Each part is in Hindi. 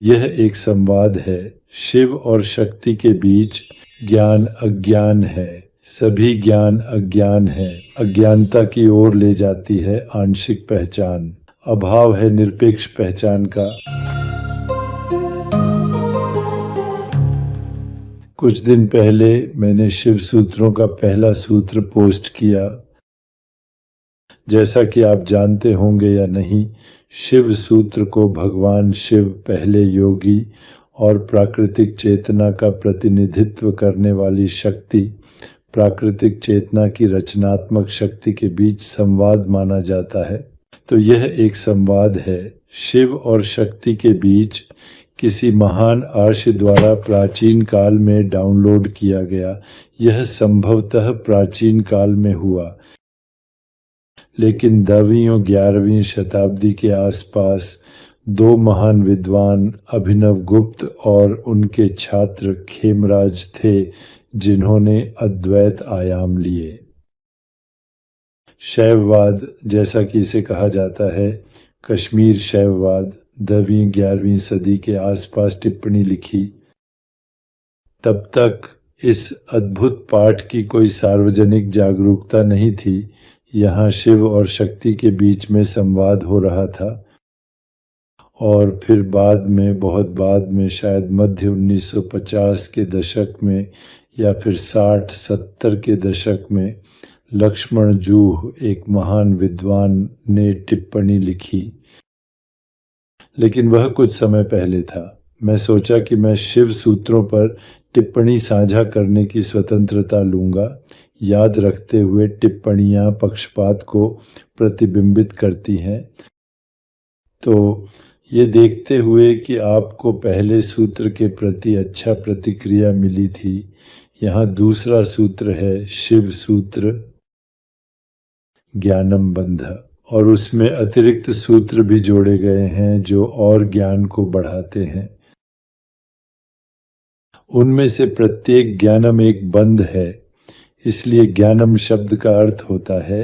यह एक संवाद है। शिव और शक्ति के बीच ज्ञान अज्ञान है, सभी ज्ञान अज्ञान है। अज्ञानता की ओर ले जाती है आंशिक पहचान। अभाव है निरपेक्ष पहचान का। कुछ दिन पहले मैंने शिव सूत्रों का पहला सूत्र पोस्ट किया। जैसा कि आप जानते होंगे या नहीं, शिव सूत्र को भगवान शिव पहले योगी और प्राकृतिक चेतना का प्रतिनिधित्व करने वाली शक्ति, प्राकृतिक चेतना की रचनात्मक शक्ति के बीच संवाद माना जाता है। तो यह एक संवाद है शिव और शक्ति के बीच, किसी महान आर्ष द्वारा प्राचीन काल में डाउनलोड किया गया। यह संभवतः प्राचीन काल में हुआ, लेकिन 10वीं और 11वीं शताब्दी के आसपास दो महान विद्वान अभिनव गुप्त और उनके छात्र खेमराज थे, जिन्होंने अद्वैत आयाम लिए। शैववाद, जैसा कि इसे कहा जाता है, कश्मीर शैववाद, 10वीं 11वीं सदी के आसपास टिप्पणी लिखी। तब तक इस अद्भुत पाठ की कोई सार्वजनिक जागरूकता नहीं थी। यहाँ शिव और शक्ति के बीच में संवाद हो रहा था। और फिर बाद में, बहुत बाद में, शायद मध्य 1950 के दशक में या फिर 60-70 के दशक में, लक्ष्मण जूह, एक महान विद्वान, ने टिप्पणी लिखी। लेकिन वह कुछ समय पहले था। मैं सोचा कि मैं शिव सूत्रों पर टिप्पणी साझा करने की स्वतंत्रता लूँगा, याद रखते हुए टिप्पणियाँ पक्षपात को प्रतिबिंबित करती हैं। तो ये देखते हुए कि आपको पहले सूत्र के प्रति अच्छा प्रतिक्रिया मिली थी, यहाँ दूसरा सूत्र है शिव सूत्र ज्ञानम बंध, और उसमें अतिरिक्त सूत्र भी जोड़े गए हैं जो और ज्ञान को बढ़ाते हैं। उनमें से प्रत्येक ज्ञानम एक बंध है, इसलिए ज्ञानम शब्द का अर्थ होता है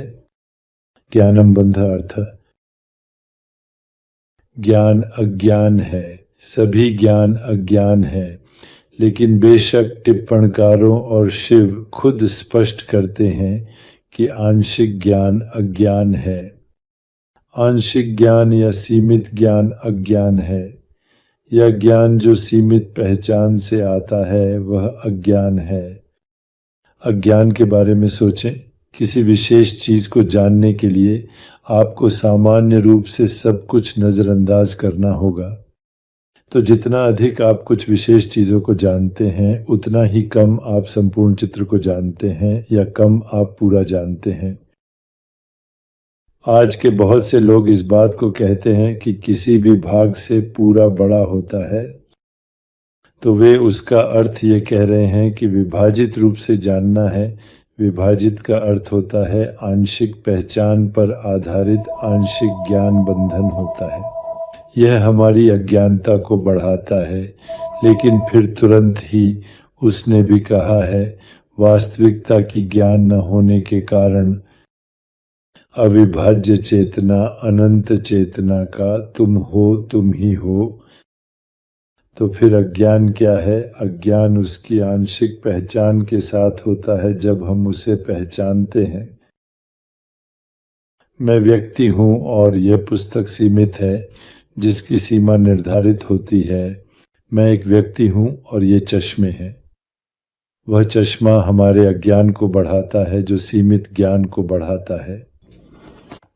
ज्ञानम बंध अर्थ ज्ञान अज्ञान है, सभी ज्ञान अज्ञान है। लेकिन बेशक टिप्पणकारों और शिव खुद स्पष्ट करते हैं कि आंशिक ज्ञान अज्ञान है। आंशिक ज्ञान या सीमित ज्ञान अज्ञान है। यह ज्ञान जो सीमित पहचान से आता है वह अज्ञान है। अज्ञान के बारे में सोचें। किसी विशेष चीज को जानने के लिए आपको सामान्य रूप से सब कुछ नजरअंदाज करना होगा। तो जितना अधिक आप कुछ विशेष चीजों को जानते हैं, उतना ही कम आप संपूर्ण चित्र को जानते हैं, या कम आप पूरा जानते हैं। आज के बहुत से लोग इस बात को कहते हैं कि किसी भी भाग से पूरा बड़ा होता है, तो वे उसका अर्थ ये कह रहे हैं कि विभाजित रूप से जानना है। विभाजित का अर्थ होता है आंशिक पहचान पर आधारित आंशिक ज्ञान बंधन होता है। यह हमारी अज्ञानता को बढ़ाता है। लेकिन फिर तुरंत ही उसने भी कहा है, वास्तविकता की ज्ञान न होने के कारण अविभाज्य चेतना, अनंत चेतना का तुम हो, तुम ही हो। तो फिर अज्ञान क्या है? अज्ञान उसकी आंशिक पहचान के साथ होता है जब हम उसे पहचानते हैं। मैं व्यक्ति हूँ और यह पुस्तक सीमित है जिसकी सीमा निर्धारित होती है। मैं एक व्यक्ति हूँ और ये चश्मे हैं। वह चश्मा हमारे अज्ञान को बढ़ाता है जो सीमित ज्ञान को बढ़ाता है।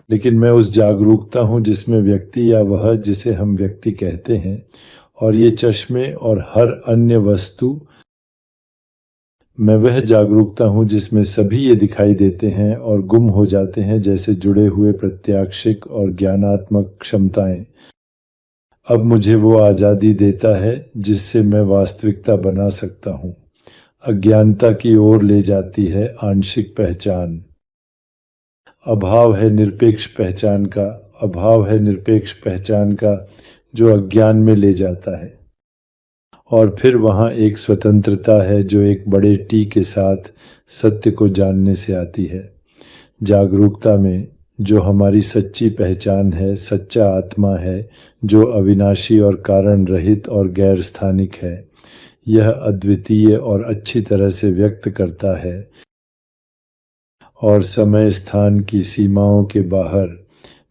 लेकिन मैं उस जागरूकता हूँ जिसमें व्यक्ति, या वह जिसे हम व्यक्ति कहते हैं, और ये चश्मे और हर अन्य वस्तु, मैं वह जागरूकता हूँ जिसमें सभी ये दिखाई देते हैं और गुम हो जाते हैं, जैसे जुड़े हुए प्रत्याक्षिक और ज्ञानात्मक क्षमताएं। अब मुझे वो आज़ादी देता है जिससे मैं वास्तविकता बना सकता हूँ। अज्ञानता की ओर ले जाती है आंशिक पहचान। अभाव है निरपेक्ष पहचान का। अभाव है निरपेक्ष पहचान का जो अज्ञान में ले जाता है। और फिर वहाँ एक स्वतंत्रता है जो एक बड़े टी के साथ सत्य को जानने से आती है। जागरूकता में जो हमारी सच्ची पहचान है, सच्चा आत्मा है, जो अविनाशी और कारण रहित और गैर स्थानिक है। यह अद्वितीय और अच्छी तरह से व्यक्त करता है और समय स्थान की सीमाओं के बाहर,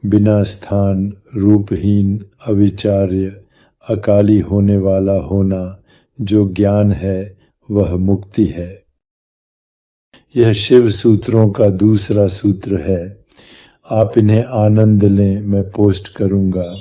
बिना स्थान, रूपहीन, अविचार्य, अकाली होने वाला होना जो ज्ञान है, वह मुक्ति है। यह शिव सूत्रों का दूसरा सूत्र है। आप इन्हें आनंद लें, मैं पोस्ट करूंगा।